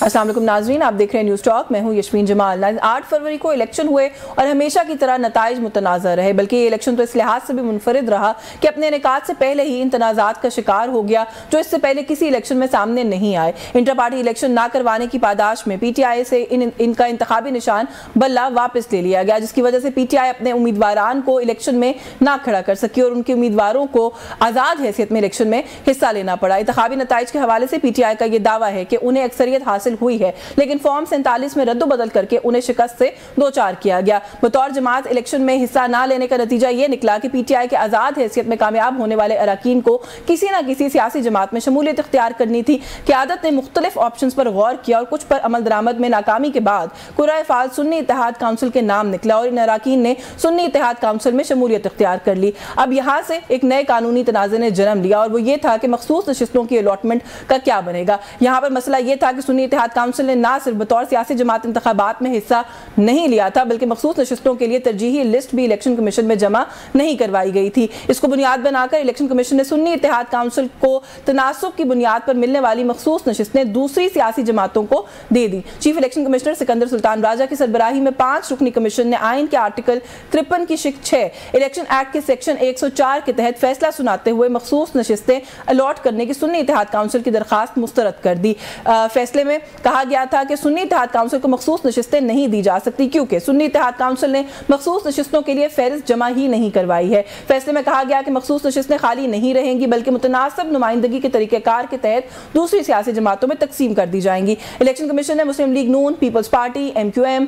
अस्सलाम वालेकुम नाज़रीन, आप देख रहे हैं न्यूज़ टॉक। मैं हूं यशमीन जमाल। 8 फरवरी को इलेक्शन हुए और हमेशा की तरह नताइज मुतनाज़ा रहे, बल्कि ये इलेक्शन तो इस लिहाज से भी मुनफरिद रहा कि अपने इनेकाद से पहले ही इन तनाज़ात का शिकार हो गया जो इससे पहले किसी इलेक्शन में सामने नहीं आए। इंटर पार्टी इलेक्शन ना करवाने की पादाश में PTI से इनका इंतखाबी निशान बल्ला वापस ले लिया गया, जिसकी वजह से PTI अपने उम्मीदवारान को इलेक्शन में ना खड़ा कर सकी और उनके उम्मीदवारों को आज़ाद हैसियत में इलेक्शन में हिस्सा लेना पड़ा। इंतखाबी नताइज के हवाले से PTI का यह दावा है कि उन्हें अक्सरियत हासिल हुई है, लेकिन फॉर्म 47 में रद्दोबदल करके उन्हें शिकस्त से दो चार किया गया। बतौर जमात इलेक्शन में हिस्सा ना लेने का नतीजा ये निकला कि PTI के आज़ाद हैसियत में कामयाब होने वाले अरकान को किसी न किसी सियासी जमात में शमूलियत इख्तियार करनी थी। क़यादत ने मुख्तलिफ ऑप्शन पर गौर किया और कुछ पर अमल दरामद में नाकामी के बाद कुराए फाल सुन्नी इत्तेहाद काउंसिल के नाम निकला और इन अरकान ने सुन्नी इत्तेहाद काउंसिल में शमूलियत इख्तियार कर ली। अब यहाँ से एक नए कानूनी तनाज़े ने जन्म लिया और वो ये था कि मखसूस नशिस्तों की अलॉटमेंट का क्या बनेगा। यहाँ पर मसला ये था कि सुन्नी इत्तेहाद काउंसिल ने ना सिर्फ बतौर सियासी जमात इंतखाबात में हिस्सा नहीं लिया था, बल्कि मखसूस नशिस्तों के लिए तरजीही लिस्ट भी इलेक्शन कमीशन में जमा नहीं करवाई गई थी। इसको बुनियाद बनाकर इलेक्शन कमीशन ने सुन्नी इत्तेहाद काउंसिल को तनासुब की बुनियाद पर मिलने वाली मखसूस नशिस्तें दूसरी सियासी जमातों को दे दी। Chief election commissioner Sikandar Sultan Raja की सरबराही में 5 रुकनी कमीशन ने आइन के आर्टिकल 53 की शिक 6 इलेक्शन एक्ट के सेक्शन 104 के तहत फैसला सुनाते हुए मखसूस नशिस्तें अलॉट करने की सुन्नी इत्तेहाद काउंसिल की दरखास्त मुस्तरद कर दी। फैसले में कहा गया था कि सुन्नी इत्तेहाद काउंसिल को मखसूस नशिस्तें नहीं दी जा सकती क्योंकि सुन्नी इत्तेहाद काउंसिल ने मखसूस नशिस्तों के लिए फहरिस्त जमा ही नहीं करवाई है। फैसले में कहा गया कि मखसूस नशिस्तें खाली नहीं रहेंगी, बल्कि मुतनासिब नुमाइंदगी के तरीक़ेकार के तहत दूसरी सियासी जमातों में तकसीम कर दी जाएंगी। इलेक्शन कमीशन ने मुस्लिम लीग नून, पीपल्स पार्टी, MQM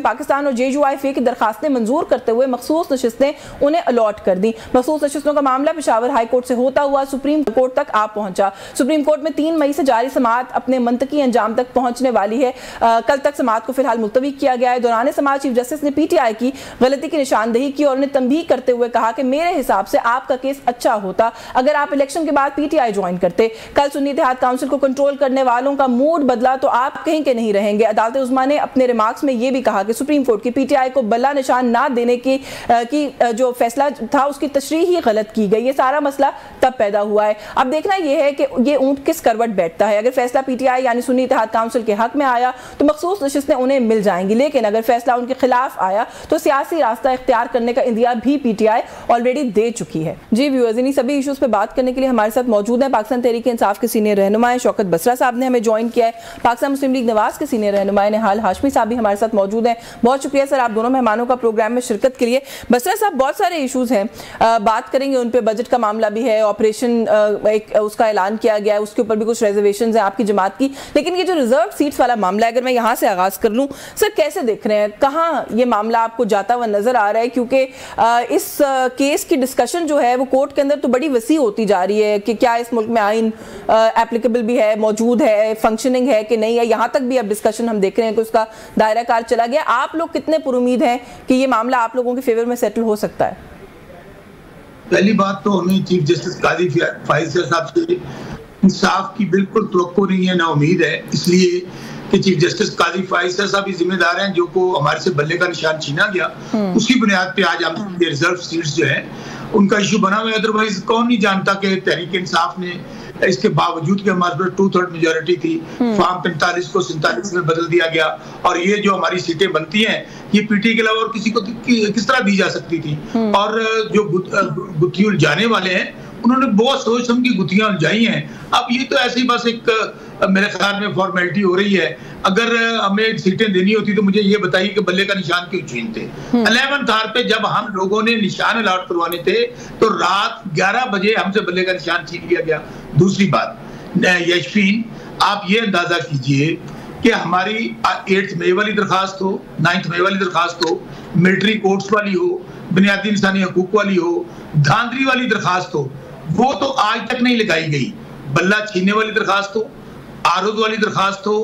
पाकिस्तान और JUIFA की दरखास्तें मंजूर करते हुए मखसूस नशिस्तें उन्हें अलॉट कर दी। मखसूस नशिस्तों का मामला पेशावर हाई कोर्ट से होता हुआ सुप्रीम कोर्ट तक आ पहुंचा। सुप्रीम कोर्ट में 3 मई से जारी समाअत अपने मंतकी अंजाम तक पहुंचने वाली है। कल तक समाअत को फिलहाल मुलतवी किया गया है। दौरान समाअत चीफ जस्टिस ने PTI की गलती की निशानदेही की और उन्हें तंबीह करते हुए कहा कि मेरे हिसाब से आपका केस अच्छा होता अगर आप इलेक्शन के बाद PTI ज्वाइन करते। कल सुन्नी इत्तेहाद काउंसिल को कंट्रोल करने वालों का मूड बदला तो आप कहीं के नहीं रहेंगे। अदालत उज़्मा ने अपने रिमार्क्स में यह भी कहा कि सुप्रीम कोर्ट की PTI को बल्ला निशान ना देने की जो फैसला था उसकी तशरीह ही गलत की गई। ये सारा मसला तब पैदा हुआ है। अब देखना यह है कि ये ऊंट किस करवट बैठता है। अगर फैसला PTI यानी सुन्नी इत्तेहाद काउंसिल के हक में आया तो मखसूस नशिस्तें उन्हें मिल जाएंगी, लेकिन अगर फैसला उनके खिलाफ आया तो सियासी रास्ता इख्तियार करने का इंदिया भी PTI ऑलरेडी दे चुकी है। जी व्यूअर्स, इन सभी इशूज़ पे बात करने के लिए हमारे साथ मौजूद हैं पाकिस्तान तहरीक इंसाफ के सीनियर रहनुमा शौकत बसरा साहब ने हमें ज्वाइन किया है। पाकिस्तान मुस्लिम लीग नवाज के सीनियर रहनुमा निहाल हाशमी साहब भी हमारे साथ मौजूद हैं। बहुत शुक्रिया सर आप दोनों मेहमानों का प्रोग्राम में शिरकत के लिए। बसरा साहब, बहुत सारे इशूज़ हैं, बात करेंगे उन पर। बजट का मामला भी है, ऑपरेशन उसका ऐलान किया गया है, उसके ऊपर भी कुछ रिजर्वेशन है आपकी जमात की, लेकिन ये जो रिजर्व सीट्स वाला मामला है, अगर मैं यहाँ से आगाज कर लूँ सर, कैसे देख रहे हैं, कहाँ ये मामला आपको जाता हुआ नजर आ रहा है? क्योंकि इस केस की डिस्कशन जो है वो कोर्ट के अंदर तो बड़ी वसी होती जा रही है कि क्या इस मुल्क में आइन एप्लीकेबल भी है, मौजूद है, फंक्शनिंग है कि नहीं है। यहाँ तक भी अब डिस्कशन हम देख रहे हैं कि उसका दायरा कार चला गया। आप लोग कितने पुरुमीद हैं कि ये मामला आप लोगों के फेवर में सेटल हो सकता है? पहली बात तो हमें चीफ जस्टिस काजी फाइज़ साहब से इंसाफ की बिल्कुल तवक्को नहीं है, ना उम्मीद है, इसलिए कि चीफ जस्टिस काजी फाइज़ साहब ही जिम्मेदार हैं जो को हमारे से बल्ले का निशान छीना गया। उसकी बुनियाद पे आज हम रिजर्व सीट्स जो है उनका इशू बना हुआ है। अदरवाइज कौन नहीं जानता कि तहरीक इंसाफ ने इसके बावजूद कि हमारे पास 2/3 मेजोरिटी थी, फॉर्म 45 को 47 में बदल दिया गया और ये जो हमारी सीटें बनती हैं ये PTI के अलावा और किसी को किस तरह दी जा सकती थी। और जो गुत्थी उलझाने वाले हैं उन्होंने बहुत सोच समझ की गुत्थियां उलझाई हैं। अब ये तो ऐसे ही बस एक मेरे ख्याल में फॉर्मेलिटी हो रही है। अगर हमें सीटें देनी होती तो मुझे ये बताइए कि बल्ले का निशान क्यों छीनते। 11th आवर पे जब हम लोगों ने निशान अलॉट करवाने थे तो रात 11 बजे हमसे बल्ले का निशान छीन लिया गया। दूसरी बात यशफीन, आप ये अंदाजा कीजिए कि हमारी 8 मई वाली दरखास्त हो, 9 मई वाली दरखास्त हो, मिलिट्री कोर्ट्स वाली हो, बुनियादी इंसानी हकूक वाली हो, धांधली वाली दरखास्त हो, वो तो आज तक नहीं लगाई गई। बल्ला छीनने वाली दरखास्त हो, आरोज वाली दरखास्त हो,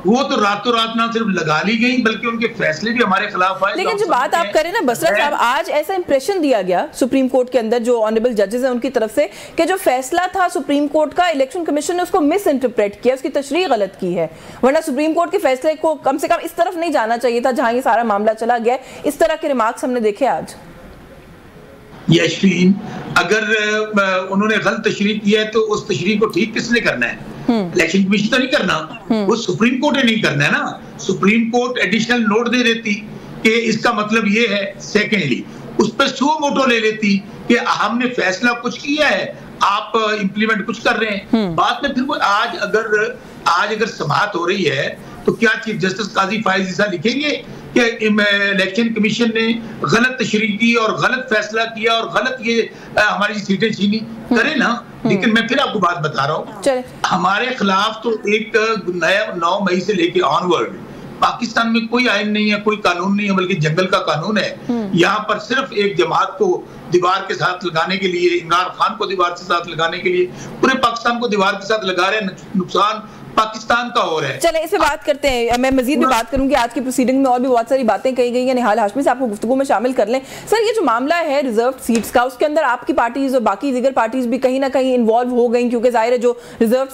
वो तो रातों रात ना सिर्फ लगा ली गई बल्कि उनके फैसले भी हमारे खिलाफ आए। लेकिन जो बात आप करें ना बसरा साहब, आज ऐसा इंप्रेशन दिया गया सुप्रीम कोर्ट के अंदर जो ऑनरेबल जजेस हैं उनकी तरफ से कि जो फैसला था सुप्रीम कोर्ट का, इलेक्शन कमीशन ने उसको मिस इंटरप्रेट किया, उसकी तशरीह गलत की है। वरना सुप्रीम कोर्ट के फैसले को कम से कम इस तरफ नहीं जाना चाहिए था जहां ये सारा मामला चला गया। इस तरह के रिमार्क्स हमने देखे आज। यशफीन, अगर उन्होंने गलत तशरीह किया है तो उस तशरीह को ठीक किसने करना है? इलेक्शन कमीशन तो नहीं करना, वो सुप्रीम कोर्ट ने नहीं करना है ना। सुप्रीम कोर्ट एडिशनल नोट दे देती कि इसका मतलब ये है, सेकेंडली उस पर सो मोटो ले लेती कि हमने फैसला कुछ किया है, आप इंप्लीमेंट कुछ कर रहे हैं। बाद में फिर वो आज अगर समाअत हो रही है तो क्या चीफ जस्टिस काजी फाइज ईसा लिखेंगे कि इलेक्शन कमीशन ने गलत तशरीह की और गलत फैसला किया और गलत ये हमारी सीटें छीनी? करे ना। लेकिन मैं फिर आपको बात बता रहा हूँ, हमारे खिलाफ तो एक नया 9 मई से लेके ऑनवर्ड पाकिस्तान में कोई आइन नहीं है, कोई कानून नहीं है, बल्कि जंगल का कानून है। यहाँ पर सिर्फ एक जमात को दीवार के साथ लगाने के लिए, इमरान खान को दीवार के साथ लगाने के लिए पूरे पाकिस्तान को दीवार के साथ लगा रहे हैं। नुकसान पाकिस्तान का हो रहा है। चले इस पे बात करते हैं। मैं मजीद भी बात करूंगी, आज की प्रोसीडिंग में और भी बहुत सारी बातें कही गई हैं। निहाल हाशमी साहब को गुफ्तगू में शामिल कर लें। सर, ये जो मामला है रिजर्व सीट्स का, उसके अंदर आपकी पार्टीज और बाकी दीगर पार्टीज भी कहीं ना कहीं इन्वॉल्व हो गई, क्योंकि जाहिर है जो रिजर्व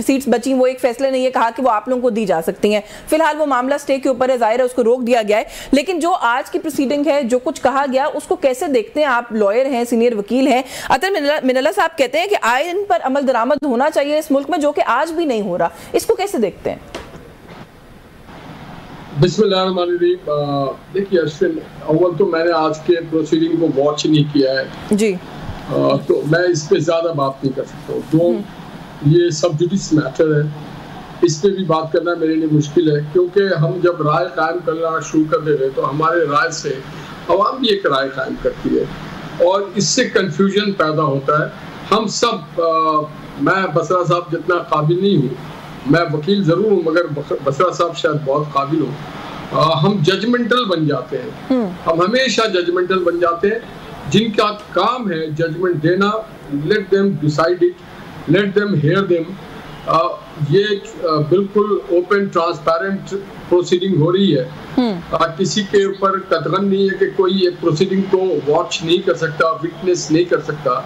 सीट्स बची वो एक फैसले ने ये कहा कि वो आप लोगों को दी जा सकती हैं। फिलहाल वो मामला स्टे के ऊपर है, जाहिर है उसको रोक दिया गया है। लेकिन जो आज की प्रोसीडिंग है, जो कुछ कहा गया, उसको कैसे देखते हैं आप? लॉयर हैं, सीनियर वकील हैं, अतर मिनल्ला साहब कहते हैं कि आइन पर अमल दरामद होना चाहिए इस मुल्क में, जो कि आज भी नहीं हो रहा। इसको कैसे देखते हैं? बिस्मिल्लाहिर्रहमानिर्रहीम। देखिए अश्विन, अव्वल तो मैंने आज के प्रोसीडिंग को वॉच नहीं किया है जी, तो मैं इस पे ज्यादा बात नहीं कर सकता हूँ। तो ये सब जुडिस मैटर है, इस पे भी बात करना मेरे लिए मुश्किल है, क्योंकि हम जब राय कायम करना शुरू कर दे रहे तो हमारे राय से अवाम भी एक राय कायम करती है और इससे कंफ्यूजन पैदा होता है। हम सब मैं बसरा साहब जितना काबिल नहीं हूँ, मैं वकील जरूर हूँ, मगर बसरा साहब शायद बहुत काबिल हो। हम जजमेंटल बन जाते हैं, हम हमेशा जजमेंटल बन जाते हैं। जिनका काम है जजमेंट देना, let them decide it, let them hear them. ये बिल्कुल ओपन ट्रांसपेरेंट प्रोसीडिंग हो रही है। किसी के ऊपर कतगन नहीं है कि कोई ये प्रोसीडिंग को वॉच नहीं कर सकता, विटनेस नहीं कर सकता,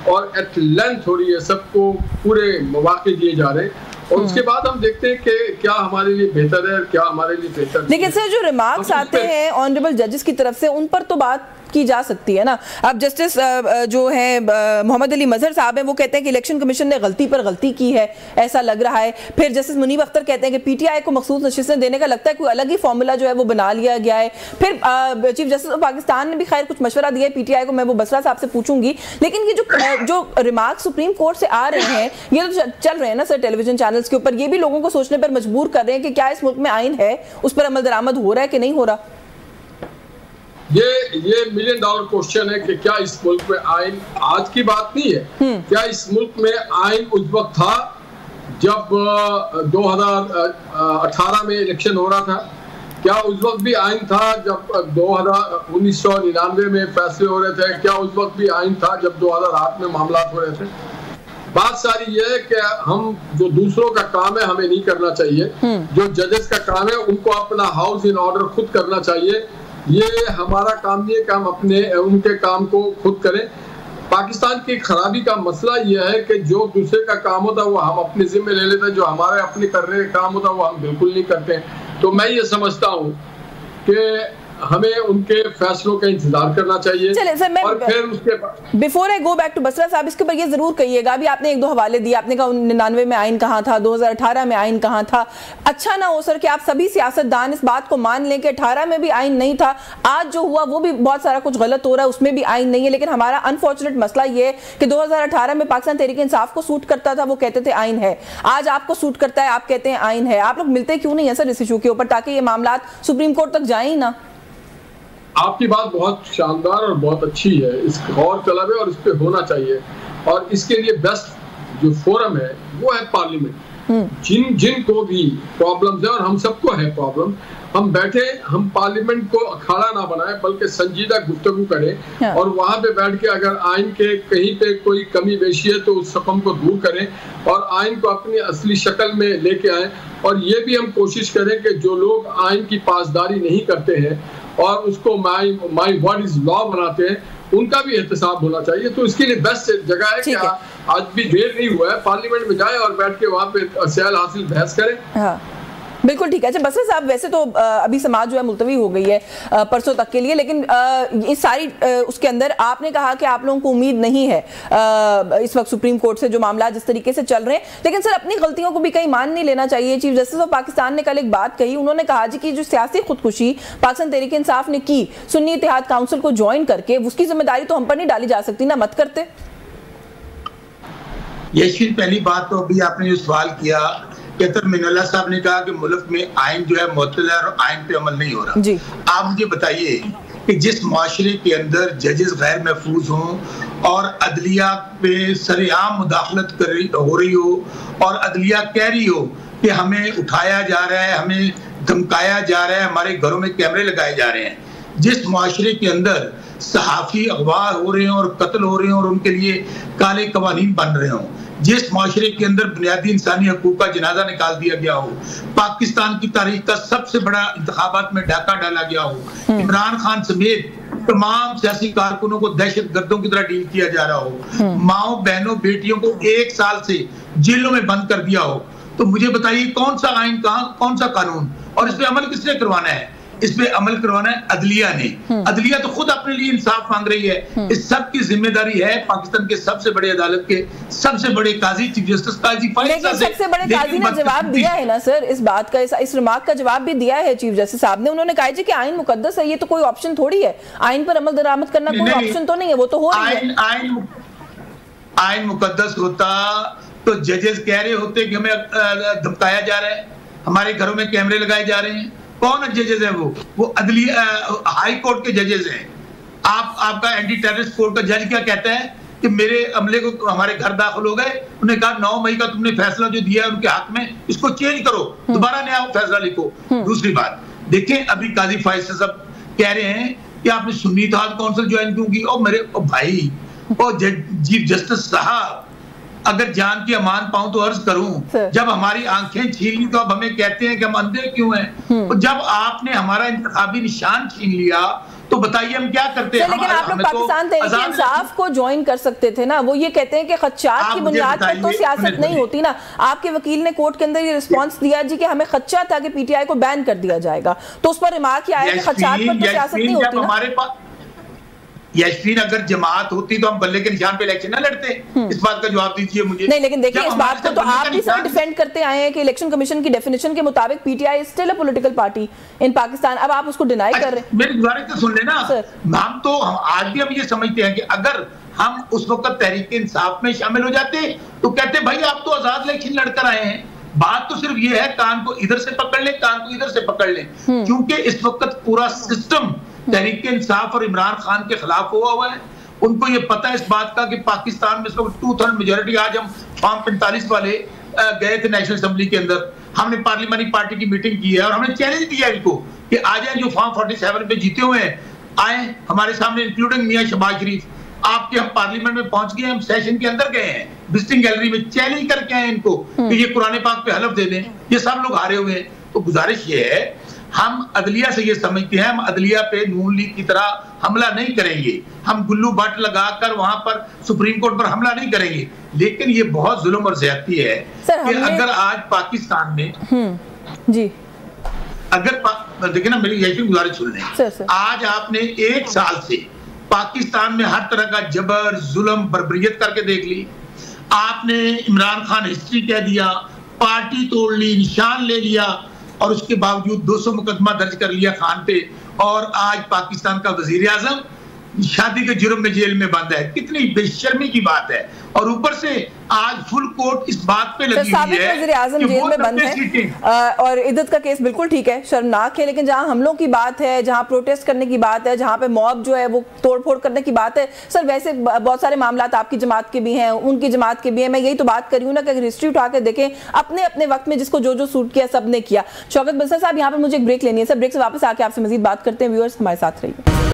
और एट लेंथ हो रही है, सबको पूरे मौके दिए जा रहे हैं। और उसके बाद हम देखते हैं कि क्या हमारे लिए बेहतर है, क्या हमारे लिए बेहतर नहीं। लेकिन सर, जो रिमार्क्स आते हैं ऑनरेबल जजेस की तरफ से, उन पर तो बात की जा सकती है ना। अब जस्टिस जो है मोहम्मद अली मजहर साहब हैं, वो कहते हैं कि इलेक्शन कमीशन ने गलती पर गलती की है, ऐसा लग रहा है। फिर जस्टिस मुनीब अख्तर कहते हैं कि पीटीआई को मखसूस नशिस्तें देने का लगता है कोई अलग ही फॉर्मूला जो है वो बना लिया गया है। फिर चीफ जस्टिस ऑफ पाकिस्तान ने भी खैर कुछ मशवरा दिया है पीटीआई को, मैं वो बसरा साहब से पूछूंगी। लेकिन ये जो रिमार्क सुप्रीम कोर्ट से आ रहे हैं, ये तो चल रहे हैं ना सर टेलीविजन चैनल्स के ऊपर, ये भी लोगों को सोचने पर मजबूर कर रहे हैं कि क्या इस मुल्क में आइन है, उस पर अमल दरामद हो रहा है कि नहीं हो रहा। ये $1 मिलियन क्वेश्चन है कि क्या इस मुल्क में आइन, आज की बात नहीं है, क्या इस मुल्क में आइन उस वक्त था जब 2018 में इलेक्शन हो रहा था? क्या उस वक्त भी आइन था जब 1999 में फैसले हो रहे थे? क्या उस वक्त भी आइन था जब 2008 में मामला हो रहे थे? बात सारी ये है कि हम जो दूसरों का काम है हमें नहीं करना चाहिए, जो जजेस का काम है उनको अपना हाउस इन ऑर्डर खुद करना चाहिए। ये हमारा काम नहीं है कि हम अपने उनके काम को खुद करें। पाकिस्तान की खराबी का मसला यह है कि जो दूसरे का काम होता है वो हम अपने जिम्मे ले लेते हैं, जो हमारे अपने करने का काम होता है वो हम बिल्कुल नहीं करते। तो मैं ये समझता हूँ कि हमें उनके फैसलों का इंतजार करना चाहिए। चले सर, मैं और फिर उसके before I go back to Basra साहब, इसके ऊपर ये जरूर कहिएगा, अभी आपने 1-2 हवाले दिए, आपने कहा 99 में आइन कहाँ था, 2018 में आइन कहाँ था। अच्छा ना हो सर कि आप सभी सियासतदान इस बात को मान लें कि 18 में भी आइन नहीं था, आज जो हुआ वो भी बहुत सारा कुछ गलत हो रहा है, उसमें भी आइन नहीं है। लेकिन हमारा अनफॉर्चुनेट मसला ये है कि 2018 में पाकिस्तान तहरीक इंसाफ को सूट करता था, वो कहते थे आइन है, आज आपको सूट करता है, आप कहते हैं आइन है। आप लोग मिलते क्यों नहीं है सर इस इशू के ऊपर, ताकि ये मामला सुप्रीम कोर्ट तक जाए ही ना? आपकी बात बहुत शानदार और बहुत अच्छी है, इस गौर तलब है और इस पे होना चाहिए। और इसके लिए बेस्ट जो फोरम है वो है पार्लियामेंट। जिनको भी प्रॉब्लम्स है, और हम सबको है प्रॉब्लम, हम बैठे, हम पार्लियामेंट को अखाड़ा ना बनाए बल्कि संजीदा गुफ्तगू करें और वहां पे बैठ के अगर आइन के कहीं पे कोई कमी बेशी है तो उस रकम को दूर करें और आइन को अपनी असली शक्ल में लेके आए। और ये भी हम कोशिश करें कि जो लोग आइन की पासदारी नहीं करते हैं और उसको माई वर्ड इज लॉ बनाते हैं, उनका भी एहतसाब होना चाहिए। तो इसके लिए बेस्ट जगह है कि आज भी देर नहीं हुआ है, पार्लियामेंट में जाए और बैठ के वहाँ पे सयाल हासिल बहस करें। बिल्कुल ठीक है। अच्छा बसर साहब, वैसे तो अभी समाज जो है मुलतवी हो गई है परसों तक के लिए, लेकिन इस सारी उसके अंदर आपने कहा कि आप लोगों को उम्मीद नहीं है इस वक्त सुप्रीम कोर्ट से जो मामला जिस तरीके से चल रहे हैं, लेकिन सर अपनी गलतियों को भी कहीं मान नहीं लेना चाहिए। चीफ जस्टिस ऑफ पाकिस्तान ने कल एक बात कही, उन्होंने कहा जी कि जो सियासी खुदकुशी पाकिस्तान तहरीक इंसाफ ने की सुन्नी इत्तेहाद काउंसिल को ज्वाइन करके, उसकी जिम्मेदारी तो हम पर नहीं डाली जा सकती ना, मत करते। यशवीन, पहली बात तो अभी आपने जो सवाल किया, कहतर मिनल्ला साहब ने कहा कि मुल्क में आइन जो है मुअत्तल है और आइन पे अमल नहीं हो रहा जी। आप मुझे बताइए कि जिस माशरे के अंदर जजेस गैर महफूज हों और अदलिया पे सरेआम मुदाखलत हो रही हो और अदलिया कह रही हो कि हमें उठाया जा रहा है, हमें धमकाया जा रहा है, हमारे घरों में कैमरे लगाए जा रहे हैं, जिस माशरे के अंदर सहाफ़ी अगवा हो रहे हैं और कत्ल हो रहे हैं और उनके लिए काले कवानीन बन रहे हों, जिस माशरे के अंदर बुनियादी इंसानी हकूक का जनाजा निकाल दिया गया हो, पाकिस्तान की तारीख का सबसे बड़ा इंतखाबात में डाका डाला गया हो, इमरान खान समेत तमाम सियासी कारकुनों को दहशत गर्दों की तरह डील किया जा रहा हो, माओ बहनों बेटियों को 1 साल से जेलों में बंद कर दिया हो, तो मुझे बताइए कौन सा आइन, कौन सा कानून, और इस पे अमल किसने करवाना है? इस पे अमल करवाना है अदलिया ने। अदलिया तो खुद अपने लिए इंसाफ मांग रही है। इस सब की जिम्मेदारी है पाकिस्तान के सबसे बड़े अदालत के सबसे बड़े काजी, चीफ जस्टिस काजी फैसला से। सबसे बड़े काजी ने जवाब दिया है ना सर, इस बात का, इस रिमार्क का जवाब भी दिया है चीफ जस्टिस साहब ने। उन्होंने कहा कि आइन मुकद्दस है, ये तो कोई ऑप्शन थोड़ी है, आइन पर अमल दरामद करना कोई ऑप्शन तो नहीं है, वो तो हो रही है। आइन मुकद्दस होता तो जजेस कह रहे होते कि हमें धमकाया जा रहा है, हमारे घरों में कैमरे लगाए जा रहे हैं। कौन जजेस हैं? वो अदलिया हाई कोर्ट के जजेस हैं। आपका एंटी टेररिस्ट कोर्ट का जज क्या कहता है कि मेरे अमले को हमारे घर दाखिल हो गए, उन्होंने कहा 9 मई का तुमने फैसला जो दिया है उनके हक में, इसको चेंज करो, दोबारा नया फैसला लिखो। दूसरी बात देखें, अभी काजी फैसल साहब कह रहे हैं कि आपने सुन्नी इत्तेहाद काउंसिल ज्वाइन क्यों की? और मेरे भाई और चीफ जस्टिस साहब, अगर जान की अमान पाऊं तो अर्ज करूं, जब हमारी आंखें छीन ली तो अब हमें कहते हैं कि हम अंधे क्यों हैं? तो जब आपने हमारा इंतखाबी निशान छीन लिया तो बताइए हम क्या करते हैं? लेकिन आप लोग पाकिस्तान तहरीक इंसाफ को ज्वाइन कर सकते थे ना। वो ये कहते हैं कि खदशात की बुनियाद पर तो सियासत नहीं होती ना। आपके वकील ने कोर्ट के अंदर ये रिस्पांस दिया जी कि हमें खदशा था कि पीटीआई को बैन कर दिया जाएगा, तो उस पर रिमार्क आया कि खदशात पर तो सियासत नहीं होती ना। हमारे पास यशवीन अगर जमात होती तो हम बल्ले के निशान पे इलेक्शन ना लड़ते। इस बात का जवाब दीजिए मुझे। नहीं, लेकिन देखिए इस बात को तो आप भी सर डिफेंड करते आए हैं कि इलेक्शन कमीशन की डेफिनेशन के मुताबिक PTI is still a political party इन पाकिस्तान। अब आप उसको डिनाई कर रहे हैं। मेरी गुजारिश तो सुन लेना। हम आज भी हम ये समझते हैं कि अगर हम उस वक्त तहरीक इंसाफ में शामिल हो जाते तो कहते भाई आप तो आजाद इलेक्शन लड़कर आए हैं। बात तो सिर्फ ये है कान को इधर से पकड़ ले, कान को इधर से पकड़ ले, क्योंकि इस वक्त पूरा सिस्टम तहरीक इंसाफ और इमरान खान के खिलाफ हुआ है। उनको ये पता है इस बात का कि पाकिस्तान में 2/3 मेजोरिटी, आज हम फॉर्म 45 वाले गए थे नेशनल असेंबली के अंदर, हमने पार्लियामेंट्री पार्टी की मीटिंग की है और हमने चैलेंज दिया इनको कि आ जाए, जो फॉर्म 47 पे जीते हुए हैं आए हमारे सामने, इंक्लूडिंग मियां शहबाज शरीफ। आपके हम पार्लियामेंट में पहुंच गए, हम सेशन के अंदर गए हैं, विजिटिंग गैलरी में चैलेंज करके आए इनको कि ये कुरान पाक पे हलफ दे दें। ये सब लोग हारे हुए हैं। तो गुजारिश ये है, हम अदलिया से ये समझते हैं, हम अदलिया पे नून लीग की तरह हमला नहीं करेंगे, हम गुल्लू बट लगाकर वहां पर सुप्रीम कोर्ट पर हमला नहीं करेंगे, लेकिन ये बहुत जुल्म और ज्यादती है कि अगर आज पाकिस्तान में जी अगर देखिए ना, मेरी यही गुजारिश सुन लें, आज आपने 1 साल से पाकिस्तान में हर तरह का जबर जुल्म बर्बरियत करके देख ली। आपने इमरान खान हिस्ट्री कह दिया, पार्टी तोड़ ली, निशान ले लिया और उसके बावजूद 200 मुकदमा दर्ज कर लिया खान पे, और आज पाकिस्तान का वजीर आजम शादी के जुर्म में जेल में बंद है। कितनी बेशर्मी की बात है। और ऊपर से आज फुल कोर्ट इस बात पे लगी हुई है वजीर आजम जेल में बंद है। और इद्दत का केस बिल्कुल ठीक है, शर्मनाक है, लेकिन जहां हमलों की बात है, जहां प्रोटेस्ट करने की बात है, जहां पे मॉब जो है वो तोड़फोड़ करने की बात है, सर वैसे बहुत सारे मामला आपकी जमात के भी हैं, उनकी जमात के भी हैं। मैं यही तो बात कर रही हूँ ना कि अगर हिस्ट्री उठा के देखें, अपने अपने वक्त में जिसको जो जो सूट किया सबने किया। शौकत बसर साहब, यहाँ पर मुझे एक ब्रेक लेनी है सर, ब्रेक से वापस आके आपसे मजीद बात करते हैं। व्यूअर्स हमारे साथ रहिए।